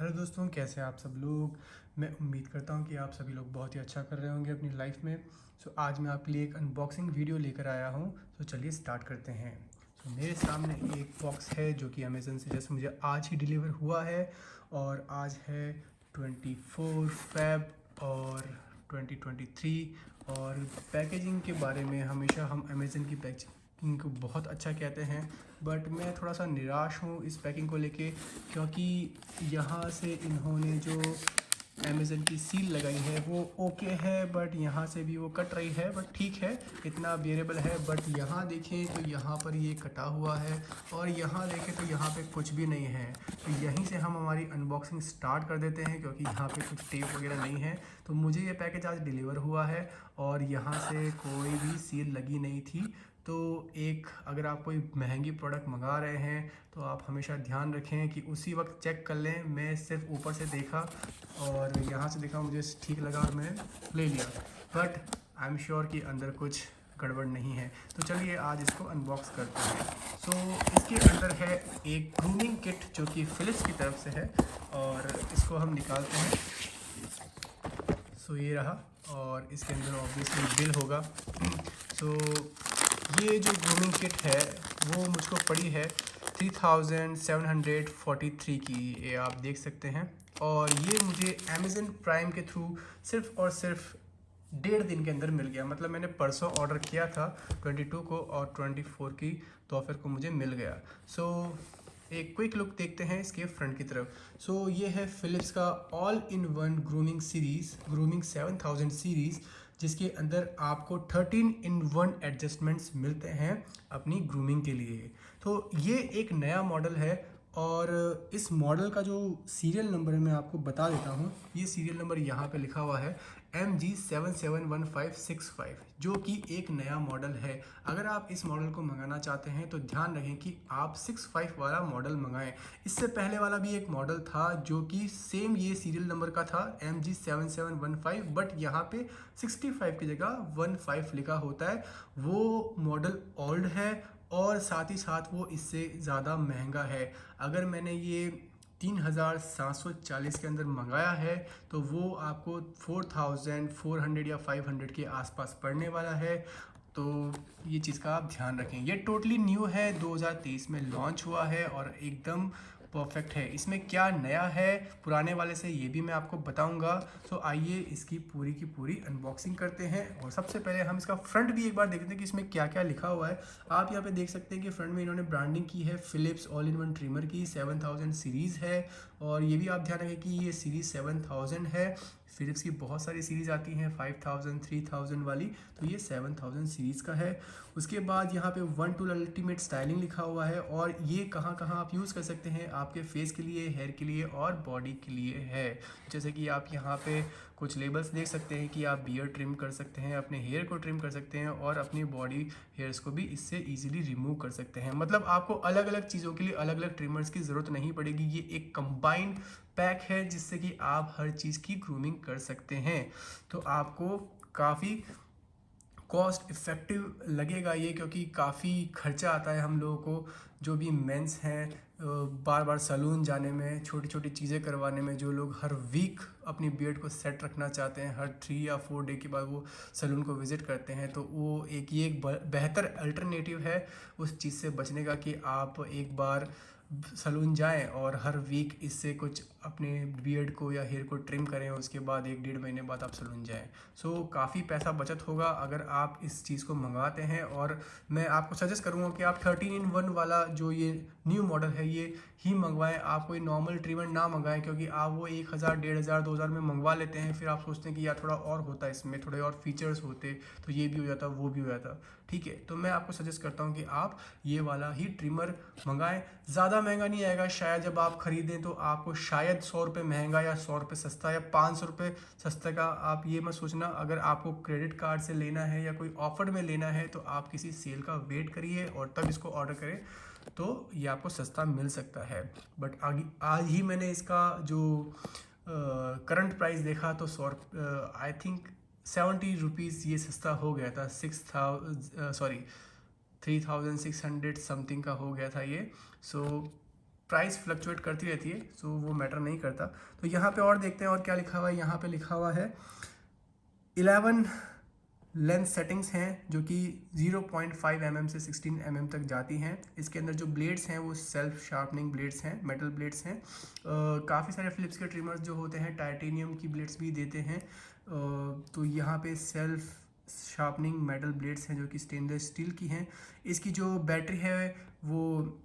Hello दोस्तों, कैसे हैं आप सब लोग। मैं उम्मीद करता हूं कि आप सभी लोग बहुत ही अच्छा कर रहे होंगे अपनी लाइफ में। आज मैं आपके लिए एक अनबॉक्सिंग वीडियो लेकर आया हूं। चलिए स्टार्ट करते हैं। मेरे सामने एक बॉक्स है जो कि अमेज़न से जैसे मुझे आज ही डिलीवर हुआ है और आज है 24 फ़रवरी और 2023। और पैकेजिंग के बारे में हमेशा हम अमेज़न की पैकिंग को बहुत अच्छा कहते हैं, बट मैं थोड़ा सा निराश हूँ इस पैकिंग को लेके, क्योंकि यहाँ से इन्होंने जो अमेज़न की सील लगाई है वो ओके है, बट यहाँ से भी वो कट रही है, बट ठीक है, इतना बेरेबल है। बट यहाँ देखें तो यहाँ पर ये कटा हुआ है और यहाँ देखें तो यहाँ पे कुछ भी नहीं है। तो यहीं से हम हमारी अनबॉक्सिंग स्टार्ट कर देते हैं, क्योंकि यहाँ पे कुछ टेप वगैरह नहीं है। तो मुझे ये पैकेज आज डिलीवर हुआ है और यहाँ से कोई भी सील लगी नहीं थी। तो एक अगर आप कोई महंगी प्रोडक्ट मंगा रहे हैं तो आप हमेशा ध्यान रखें कि उसी वक्त चेक कर लें। मैं सिर्फ ऊपर से देखा और यहाँ से देखा, मुझे ठीक लगा और मैंने ले लिया, बट आई एम श्योर कि अंदर कुछ गड़बड़ नहीं है। तो चलिए आज इसको अनबॉक्स करते हैं। इसके अंदर है एक ग्रूमिंग किट जो कि फिलिप्स की तरफ से है और इसको हम निकालते हैं। ये रहा और इसके अंदर ऑब्वियसली बिल होगा। सो ये जो ग्रूमिंग किट है वो मुझको पड़ी है 3743 की, ये आप देख सकते हैं। और ये मुझे अमेज़न प्राइम के थ्रू सिर्फ और सिर्फ 1.5 दिन के अंदर मिल गया। मतलब मैंने परसों ऑर्डर किया था 22 को और 24 की दोपहर को मुझे मिल गया। एक क्विक लुक देखते हैं इसके फ्रंट की तरफ। ये है फिलिप्स का all in one grooming series, grooming 7000 series, जिसके अंदर आपको 13-in-1 एडजस्टमेंट्स मिलते हैं अपनी ग्रूमिंग के लिए। ये एक नया मॉडल है और इस मॉडल का जो सीरियल नंबर है मैं आपको बता देता हूँ। ये सीरियल नंबर यहाँ पे लिखा हुआ है MG771565, जो कि एक नया मॉडल है। अगर आप इस मॉडल को मंगाना चाहते हैं तो ध्यान रखें कि आप 65 वाला मॉडल मंगाएं। इससे पहले वाला भी एक मॉडल था जो कि सेम ये सीरियल नंबर का था MG7715, बट यहाँ पे 65 की जगह 15 लिखा होता है। वो मॉडल ओल्ड है और साथ ही साथ वो इससे ज़्यादा महंगा है। अगर मैंने ये 3740 के अंदर मंगाया है तो वो आपको 4400 या 500 के आसपास पड़ने वाला है। तो ये चीज़ का आप ध्यान रखें। ये टोटली न्यू है, 2023 में लॉन्च हुआ है और एकदम परफेक्ट है। इसमें क्या नया है पुराने वाले से ये भी मैं आपको बताऊंगा। आइए इसकी पूरी की पूरी अनबॉक्सिंग करते हैं और सबसे पहले हम इसका फ्रंट भी एक बार देखते हैं कि इसमें क्या क्या लिखा हुआ है। आप यहाँ पे देख सकते हैं कि फ्रंट में इन्होंने ब्रांडिंग की है Philips all in one trimmer की, 7000 सीरीज़ है। और ये भी आप ध्यान रखें कि ये सीरीज़ 7000 है। फिलिप्स की बहुत सारी सीरीज़ आती हैं 5000 3000 वाली, तो ये 7000 सीरीज़ का है। उसके बाद यहाँ पे 1 टूल अल्टीमेट स्टाइलिंग लिखा हुआ है और ये कहाँ कहाँ आप यूज़ कर सकते हैं, आपके फेस के लिए, हेयर के लिए और बॉडी के लिए है। जैसे कि आप यहाँ पे कुछ लेबल्स देख सकते हैं कि आप बियर्ड ट्रिम कर सकते हैं, अपने हेयर को ट्रिम कर सकते हैं और अपनी बॉडी हेयर्स को भी इससे इजीली रिमूव कर सकते हैं। मतलब आपको अलग अलग चीज़ों के लिए अलग अलग ट्रिमर्स की ज़रूरत नहीं पड़ेगी। ये एक कंबाइंड पैक है जिससे कि आप हर चीज़ की ग्रूमिंग कर सकते हैं। तो आपको काफ़ी कॉस्ट इफ़ेक्टिव लगेगा ये, क्योंकि काफ़ी खर्चा आता है हम लोगों को जो भी मेंस हैं बार बार सैलून जाने में, छोटी छोटी चीज़ें करवाने में। जो लोग हर वीक अपनी बियर्ड को सेट रखना चाहते हैं, हर 3 या 4 डे के बाद वो सैलून को विज़िट करते हैं, तो वो एक बेहतर अल्टरनेटिव है उस चीज़ से बचने का कि आप एक बार सैलून जाएं और हर वीक इससे कुछ अपने बियर्ड को या हेयर को ट्रिम करें, उसके बाद 1-1.5 महीने बाद आप सैलून जाएं। काफ़ी पैसा बचत होगा अगर आप इस चीज़ को मंगाते हैं। और मैं आपको सजेस्ट करूंगा कि आप 13-in-1 वाला जो ये न्यू मॉडल है ये ही मंगवाएं। आप कोई नॉर्मल ट्रिमर ना मंगाएं, क्योंकि आप वो 1000 1500 2000 में मंगवा लेते हैं, फिर आप सोचते हैं कि यार थोड़ा और होता है, इसमें थोड़े और फीचर्स होते तो ये भी हो जाता वो भी हो जाता। ठीक है, तो मैं आपको सजेस्ट करता हूँ कि आप ये वाला ही ट्रिमर मंगाएं। ज़्यादा महंगा नहीं आएगा शायद, जब आप ख़रीदें तो आपको शायद 100 रुपये महंगा या 100 रुपये सस्ता या 500 रुपये सस्ते का। आप ये मत सोचना, अगर आपको क्रेडिट कार्ड से लेना है या कोई ऑफर में लेना है तो आप किसी सेल का वेट करिए और तब इसको ऑर्डर करें, तो ये आपको सस्ता मिल सकता है। बट आज ही मैंने इसका जो करंट प्राइस देखा तो आई थिंक 70 रुपीज़ ये सस्ता हो गया था। 3000 समथिंग का हो गया था ये। सो प्राइस फ्लक्चुएट करती रहती है, सो वो मैटर नहीं करता। तो यहाँ पे और देखते हैं और क्या लिखा हुआ है। यहाँ पे लिखा हुआ है 11 लेंथ सेटिंग्स हैं जो कि 0.5 mm से 16 mm तक जाती हैं। इसके अंदर जो ब्लेड्स हैं वो सेल्फ शार्पनिंग ब्लेड्स हैं, मेटल ब्लेड्स हैं। काफ़ी सारे फिलिप्स के ट्रिमर्स जो होते हैं टाइटेनियम की ब्लेड्स भी देते हैं। तो यहाँ पे सेल्फ शार्पनिंग मेटल ब्लेड्स हैं जो कि स्टेनलेस स्टील की हैं। इसकी जो बैटरी है वो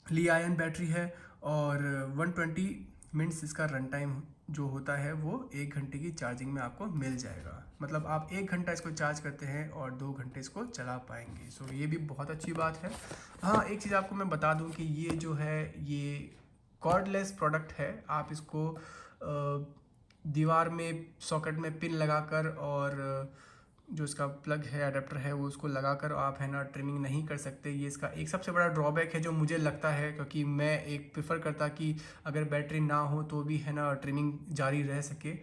ली आयन बैटरी है और 120 मिनट्स इसका रन टाइम जो होता है वो 1 घंटे की चार्जिंग में आपको मिल जाएगा। मतलब आप 1 घंटा इसको चार्ज करते हैं और 2 घंटे इसको चला पाएंगे। सो ये भी बहुत अच्छी बात है। हाँ, एक चीज़ आपको मैं बता दूं कि ये जो है ये कॉर्डलेस प्रोडक्ट है। आप इसको दीवार में सॉकेट में पिन लगाकर और जो इसका प्लग है अडेप्टर है वो उसको लगाकर आप है ना ट्रिमिंग नहीं कर सकते। ये इसका एक सबसे बड़ा ड्रॉबैक है जो मुझे लगता है, क्योंकि मैं एक प्रेफर करता कि अगर बैटरी ना हो तो भी है ना ट्रिमिंग जारी रह सके,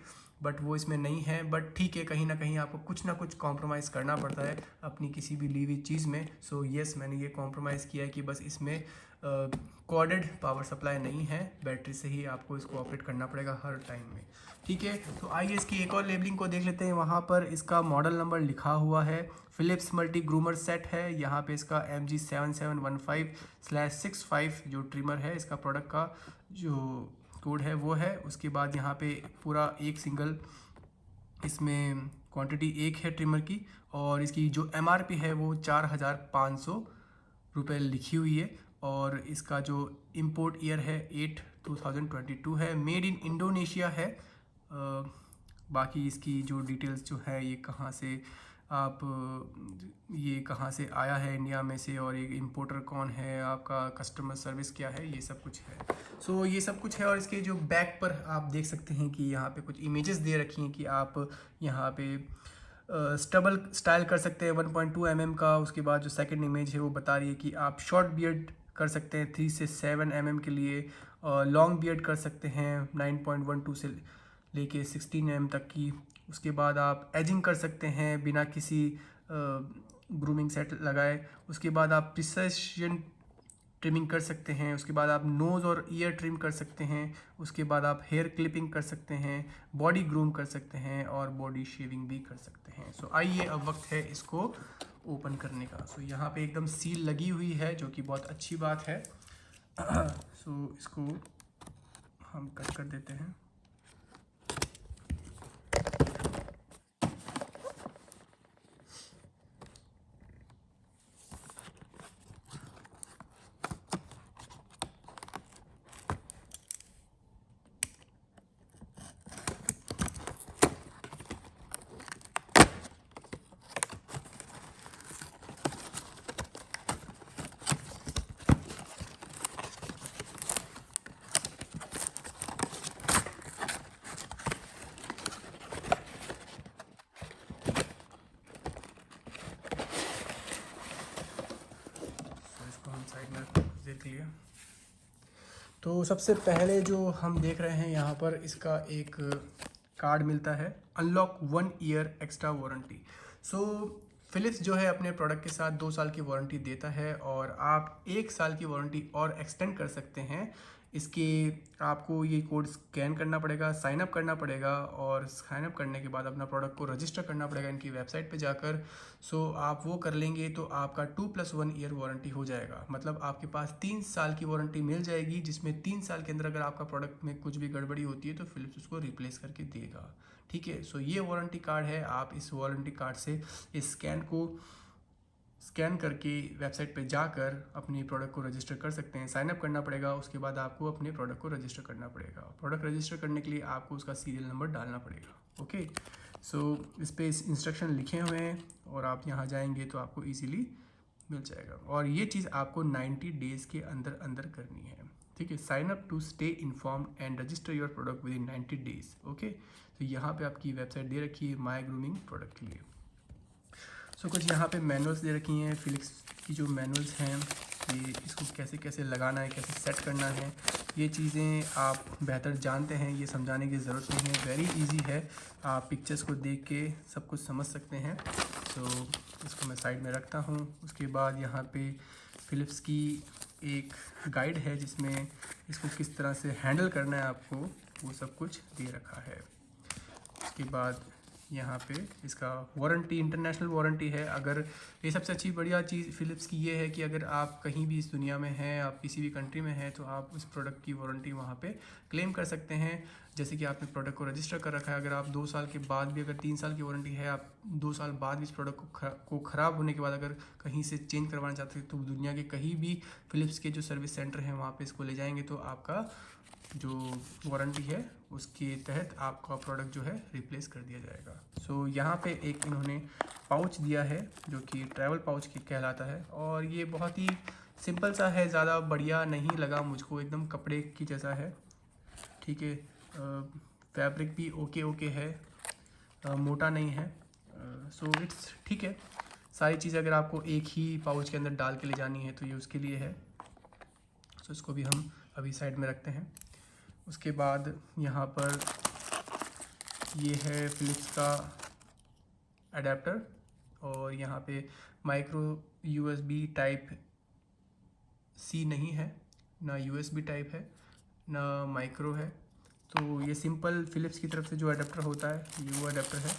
बट वो इसमें नहीं है। बट ठीक है, कहीं ना कहीं आपको कुछ ना कुछ कॉम्प्रोमाइज़ करना पड़ता है अपनी किसी भी ली हुई चीज़ में। सो यस, मैंने ये कॉम्प्रोमाइज़ किया है कि बस इसमें कॉर्डेड पावर सप्लाई नहीं है, बैटरी से ही आपको इसको ऑपरेट करना पड़ेगा हर टाइम में। ठीक है, तो आइए इसकी एक और लेबलिंग को देख लेते हैं। वहाँ पर इसका मॉडल नंबर लिखा हुआ है, फिलिप्स मल्टी ग्रूमर सेट है। यहाँ पे इसका MG7715/65 जो ट्रिमर है इसका प्रोडक्ट का जो कोड है वो है। उसके बाद यहाँ पे पूरा एक सिंगल इसमें क्वांटिटी एक है ट्रिमर की, और इसकी जो MRP है वो 4,500 रुपये लिखी हुई है। और इसका जो इंपोर्ट ईयर है 8/2022 है, मेड इन इंडोनेशिया है। बाकी इसकी जो डिटेल्स जो है ये कहाँ से ये कहाँ से आया है इंडिया में से, और ये इंपोर्टर कौन है, आपका कस्टमर सर्विस क्या है, ये सब कुछ है। सो ये सब कुछ है। और इसके जो बैक पर आप देख सकते हैं कि यहाँ पे कुछ इमेजेस दे रखी हैं कि आप यहाँ पे स्टबल स्टाइल कर सकते हैं 1.2 mm का। उसके बाद जो सेकंड इमेज है वो बता रही है कि आप शॉर्ट बियर्ड कर सकते हैं 3 से 7 mm के लिए, लॉन्ग बियर्ड कर सकते हैं 9.12 से लेके 16 mm तक की। उसके बाद आप एजिंग कर सकते हैं बिना किसी ग्रूमिंग सेट लगाए। उसके बाद आप प्रिसिशन ट्रिमिंग कर सकते हैं। उसके बाद आप नोज़ और ईयर ट्रिम कर सकते हैं। उसके बाद आप हेयर क्लिपिंग कर सकते हैं, बॉडी ग्रूम कर सकते हैं और बॉडी शेविंग भी कर सकते हैं। सो आइए अब वक्त है इसको ओपन करने का। सो यहाँ पे एकदम सील लगी हुई है जो कि बहुत अच्छी बात है। सो इसको हम कट कर देते हैं। साइड में देख लिया। तो सबसे पहले जो हम देख रहे हैं यहाँ पर इसका एक कार्ड मिलता है, अनलॉक 1 ईयर एक्स्ट्रा वारंटी। सो फिलिप्स जो है अपने प्रोडक्ट के साथ 2 साल की वारंटी देता है और आप 1 साल की वारंटी और एक्सटेंड कर सकते हैं। इसके आपको ये कोड स्कैन करना पड़ेगा, साइन अप करना पड़ेगा, और साइन अप करने के बाद अपना प्रोडक्ट को रजिस्टर करना पड़ेगा इनकी वेबसाइट पे जाकर। सो आप वो कर लेंगे तो आपका 2+1 ईयर वारंटी हो जाएगा। मतलब आपके पास 3 साल की वारंटी मिल जाएगी, जिसमें 3 साल के अंदर अगर आपका प्रोडक्ट में कुछ भी गड़बड़ी होती है तो फिलिप्स उसको रिप्लेस करके देगा। ठीक है, सो ये वारंटी कार्ड है। आप इस वारंटी कार्ड से इस स्कैन करके वेबसाइट पे जाकर अपनी प्रोडक्ट को रजिस्टर कर सकते हैं। साइन अप करना पड़ेगा, उसके बाद आपको अपने प्रोडक्ट को रजिस्टर करना पड़ेगा। प्रोडक्ट रजिस्टर करने के लिए आपको उसका सीरियल नंबर डालना पड़ेगा। ओके, सो इस पे इंस्ट्रक्शन लिखे हुए हैं और आप यहाँ जाएंगे तो आपको इजीली मिल जाएगा। और ये चीज़ आपको 90 डेज़ के अंदर अंदर करनी है। ठीक है, sign up to stay informed and register your product within 90 days. Okay, तो यहाँ पे आपकी वेबसाइट दे रखी है माई ग्रूमिंग प्रोडक्ट के लिए। सो कुछ यहाँ पे मैनुअल्स दे रखी हैं, फिलिप्स की जो मैनुअल्स हैं कि इसको कैसे कैसे लगाना है, कैसे सेट करना है। ये चीज़ें आप बेहतर जानते हैं, ये समझाने की ज़रूरत नहीं है, वेरी इजी है। आप पिक्चर्स को देख के सब कुछ समझ सकते हैं। सो इसको मैं साइड में रखता हूँ। उसके बाद यहाँ पे फिलिप्स की एक गाइड है जिसमें इसको किस तरह से हैंडल करना है आपको, वो सब कुछ दे रखा है। उसके बाद यहाँ पे इसका वारंटी, इंटरनेशनल वारंटी है। अगर ये सबसे अच्छी बढ़िया चीज़ फ़िलिप्स की ये है कि अगर आप कहीं भी इस दुनिया में हैं, आप किसी भी कंट्री में हैं, तो आप उस प्रोडक्ट की वारंटी वहाँ पे क्लेम कर सकते हैं। जैसे कि आपने प्रोडक्ट को रजिस्टर कर रखा है, अगर आप 2 साल के बाद भी, अगर 3 साल की वारंटी है, आप 2 साल बाद भी इस प्रोडक्ट को ख़राब होने के बाद अगर कहीं से चेंज करवाना चाहते हैं, तो दुनिया के कहीं भी फ़िलिप्स के जो सर्विस सेंटर हैं वहाँ पर इसको ले जाएंगे तो आपका जो वारंटी है उसके तहत आपका प्रोडक्ट जो है रिप्लेस कर दिया जाएगा। सो यहाँ पे एक इन्होंने पाउच दिया है जो कि ट्रैवल पाउच की कहलाता है, और ये बहुत ही सिंपल सा है, ज़्यादा बढ़िया नहीं लगा मुझको, एकदम कपड़े की जैसा है। ठीक है, फैब्रिक भी ओके है, मोटा नहीं है। सो इट्स ठीक है। सारी चीज़ अगर आपको एक ही पाउच के अंदर डाल के ले जानी है तो ये उसके लिए है। सो इसको भी हम अभी साइड में रखते हैं। उसके बाद यहाँ पर ये है फ़िलिप्स का अडेप्टर, और यहाँ पे माइक्रो USB टाइप C नहीं है, ना USB टाइप है, ना माइक्रो है। तो ये सिंपल फ़िलिप्स की तरफ से जो अडेप्टर होता है ये वो अडेप्टर है।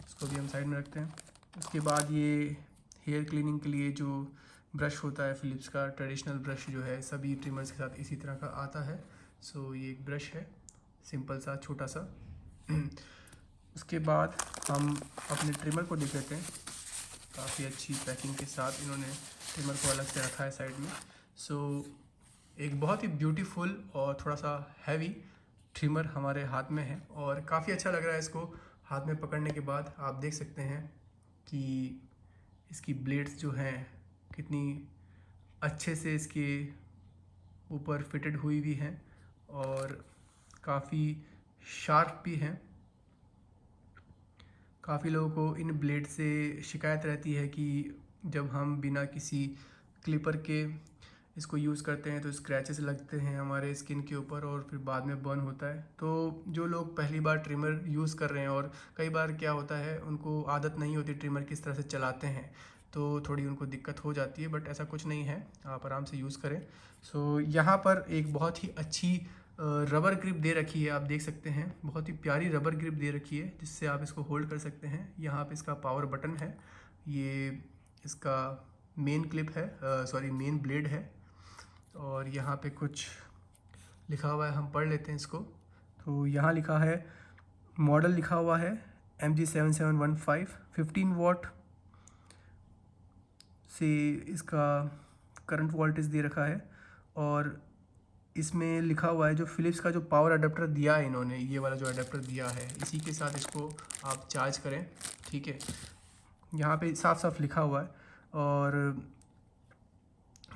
इसको भी हम साइड में रखते हैं। उसके बाद ये हेयर क्लीनिंग के लिए जो ब्रश होता है फ़िलिप्स का, ट्रेडिशनल ब्रश जो है सभी ट्रिमर्स के साथ इसी तरह का आता है। सो ये एक ब्रश है, सिंपल सा छोटा सा। उसके बाद हम अपने ट्रिमर को देख लेते हैं। काफ़ी अच्छी पैकिंग के साथ इन्होंने ट्रिमर को अलग से रखा है साइड में। सो एक बहुत ही ब्यूटीफुल और थोड़ा सा हैवी ट्रिमर हमारे हाथ में है, और काफ़ी अच्छा लग रहा है इसको हाथ में पकड़ने के बाद। आप देख सकते हैं कि इसकी ब्लेड्स जो हैं कितनी अच्छे से इसके ऊपर फिटेड हुई भी हैं, और काफ़ी शार्प भी हैं। काफ़ी लोगों को इन ब्लेड से शिकायत रहती है कि जब हम बिना किसी क्लिपर के इसको यूज़ करते हैं तो स्क्रैचेस लगते हैं हमारे स्किन के ऊपर और फिर बाद में बर्न होता है। तो जो लोग पहली बार ट्रिमर यूज़ कर रहे हैं, और कई बार क्या होता है उनको आदत नहीं होती ट्रिमर किस तरह से चलाते हैं, तो थोड़ी उनको दिक्कत हो जाती है, बट ऐसा कुछ नहीं है, आप आराम से यूज़ करें। सो यहाँ पर एक बहुत ही अच्छी रबर ग्रिप दे रखी है, आप देख सकते हैं बहुत ही प्यारी रबर ग्रिप दे रखी है जिससे आप इसको होल्ड कर सकते हैं। यहाँ पे इसका पावर बटन है, ये इसका मेन क्लिप है, सॉरी मेन ब्लेड है, और यहाँ पे कुछ लिखा हुआ है, हम पढ़ लेते हैं इसको। तो यहाँ लिखा है, मॉडल लिखा हुआ है MG7715, 15 वाट से इसका करंट वोल्टेज दे रखा है, और इसमें लिखा हुआ है जो फ़िलिप्स का जो पावर अडेप्टर दिया है इन्होंने, ये वाला जो अडेप्टर दिया है इसी के साथ इसको आप चार्ज करें। ठीक है, यहाँ पे साफ साफ लिखा हुआ है, और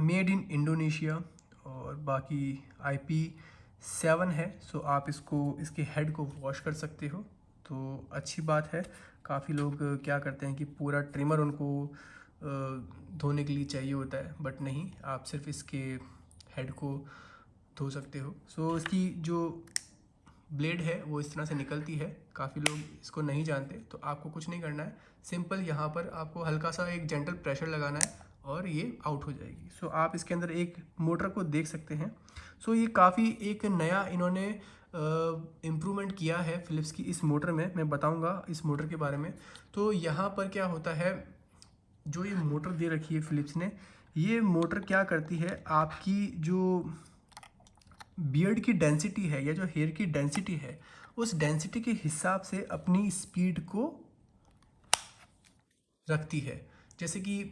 मेड इन इंडोनेशिया, और बाकी IP7 है। सो आप इसको, इसके हेड को वॉश कर सकते हो, तो अच्छी बात है। काफ़ी लोग क्या करते हैं कि पूरा ट्रिमर उनको धोने के लिए चाहिए होता है, बट नहीं, आप सिर्फ इसके हेड को धो सकते हो। सो इसकी जो ब्लेड है वो इस तरह से निकलती है, काफ़ी लोग इसको नहीं जानते, तो आपको कुछ नहीं करना है, सिंपल यहाँ पर आपको हल्का सा एक जेंटल प्रेशर लगाना है और ये आउट हो जाएगी। सो आप इसके अंदर एक मोटर को देख सकते हैं। सो ये काफ़ी एक नया इन्होंने इम्प्रूवमेंट किया है फ़िलिप्स की इस मोटर में, मैं बताऊंगा इस मोटर के बारे में। तो यहाँ पर क्या होता है, जो ये मोटर दे रखी है फ़िलिप्स ने, ये मोटर क्या करती है, आपकी जो बियर्ड की डेंसिटी है या जो हेयर की डेंसिटी है, उस डेंसिटी के हिसाब से अपनी स्पीड को रखती है। जैसे कि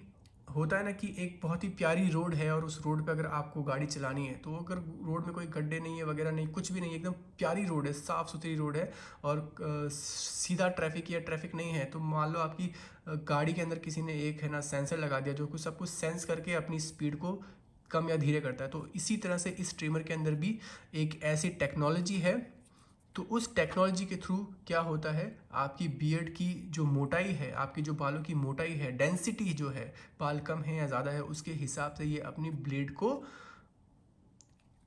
होता है ना कि एक बहुत ही प्यारी रोड है और उस रोड पे अगर आपको गाड़ी चलानी है, तो अगर रोड में कोई गड्ढे नहीं है वगैरह नहीं, कुछ भी नहीं है, एकदम प्यारी रोड है, साफ़ सुथरी रोड है, और सीधा ट्रैफिक या ट्रैफिक नहीं है, तो मान लो आपकी गाड़ी के अंदर किसी ने एक है ना सेंसर लगा दिया जो कुछ सब कुछ सेंस करके अपनी स्पीड को कम या धीरे करता है। तो इसी तरह से इस ट्रिमर के अंदर भी एक ऐसी टेक्नोलॉजी है। तो उस टेक्नोलॉजी के थ्रू क्या होता है, आपकी बियर्ड की जो मोटाई है, आपके जो बालों की मोटाई है, डेंसिटी जो है, बाल कम है या ज़्यादा है, उसके हिसाब से ये अपनी ब्लेड को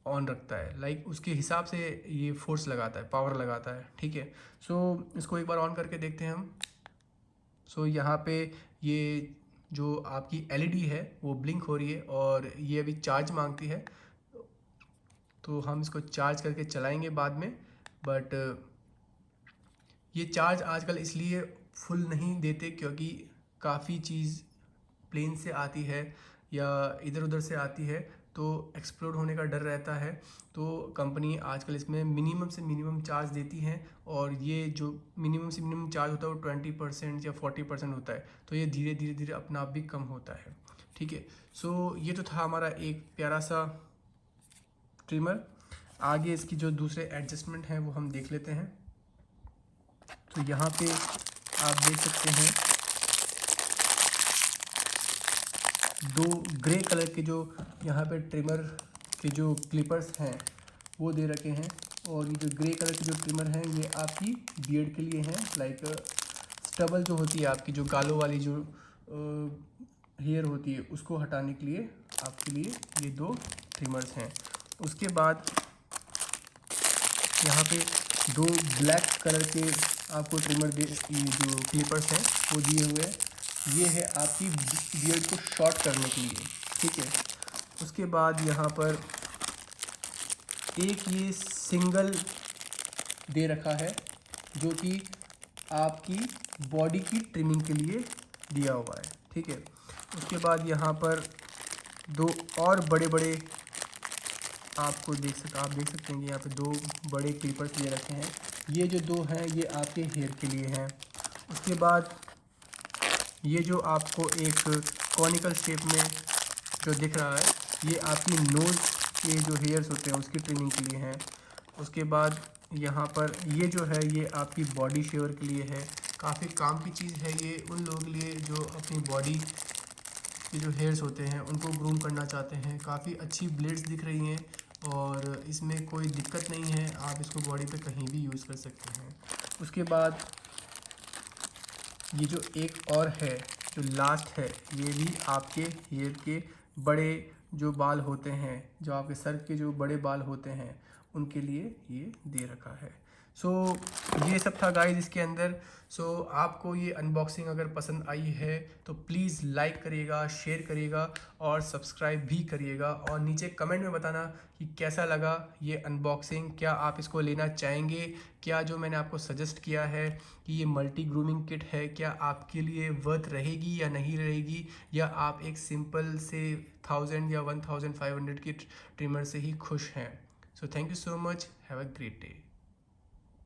ऑन रखता है, लाइक उसके हिसाब से ये फोर्स लगाता है, पावर लगाता है। ठीक है, सो इसको एक बार ऑन करके देखते हैं हम। सो यहाँ पे ये जो आपकी LED है वो ब्लिंक हो रही है और ये अभी चार्ज मांगती है, तो हम इसको चार्ज करके चलाएंगे बाद में। बट ये चार्ज आजकल इसलिए फुल नहीं देते क्योंकि काफ़ी चीज़ प्लेन से आती है या इधर उधर से आती है, तो एक्सप्लोड होने का डर रहता है। तो कंपनी आजकल इसमें मिनिमम से मिनिमम चार्ज देती हैं और ये जो मिनिमम से मिनिमम चार्ज होता है वो 20% या 40% होता है, तो ये धीरे धीरे धीरे अपना आप भी कम होता है। ठीक है, सो ये तो था हमारा एक प्यारा सा ट्रिमर। आगे इसकी जो दूसरे एडजस्टमेंट हैं वो हम देख लेते हैं। तो यहाँ पे आप देख सकते हैं दो ग्रे कलर के जो यहाँ पे ट्रिमर के जो क्लिपर्स हैं वो दे रखे हैं, और ये जो ग्रे कलर के जो ट्रिमर हैं ये आपकी बियर्ड के लिए हैं। लाइक स्टबल जो होती है आपकी, जो गालों वाली जो हेयर होती है उसको हटाने के लिए आपके लिए ये दो ट्रिमर्स हैं। उसके बाद यहाँ पे दो ब्लैक कलर के आपको ट्रिमर ये जो क्लिपर्स हैं वो दिए हुए हैं। ये है आपकी बियर्ड को शॉर्ट करने के लिए। ठीक है, उसके बाद यहाँ पर एक ये सिंगल दे रखा है जो कि आपकी बॉडी की ट्रिमिंग के लिए दिया हुआ है। ठीक है, उसके बाद यहाँ पर दो और बड़े बड़े आप देख सकते हैं कि यहाँ पे दो बड़े क्लिपर्स दे रखे हैं। ये जो दो हैं ये आपके हेयर के लिए हैं। उसके बाद ये जो आपको एक कॉनिकल शेप में जो दिख रहा है ये आपकी नोज़ के जो हेयर्स होते हैं उसकी ट्रिमिंग के लिए हैं। उसके बाद यहाँ पर ये जो है ये आपकी बॉडी शेवर के लिए है। काफ़ी काम की चीज़ है ये उन लोगों के लिए जो अपनी बॉडी के जो हेयर्स होते हैं उनको ग्रूम करना चाहते हैं। काफ़ी अच्छी ब्लेड्स दिख रही हैं और इसमें कोई दिक्कत नहीं है, आप इसको बॉडी पे कहीं भी यूज़ कर सकते हैं। उसके बाद ये जो एक और है जो लास्ट है, ये भी आपके हेयर के बड़े जो बाल होते हैं, जो आपके सर के जो बड़े बाल होते हैं उनके लिए ये दे रखा है। सो ये सब था गाइस इसके अंदर। सो आपको ये अनबॉक्सिंग अगर पसंद आई है तो प्लीज़ लाइक करिएगा, शेयर करिएगा और सब्सक्राइब भी करिएगा, और नीचे कमेंट में बताना कि कैसा लगा ये अनबॉक्सिंग। क्या आप इसको लेना चाहेंगे? क्या जो मैंने आपको सजेस्ट किया है कि ये मल्टी ग्रूमिंग किट है, क्या आपके लिए वर्थ रहेगी या नहीं रहेगी, या आप एक सिंपल से 1000 या 1500 की ट्रिमर से ही खुश हैं? So thank you so much, have a great day.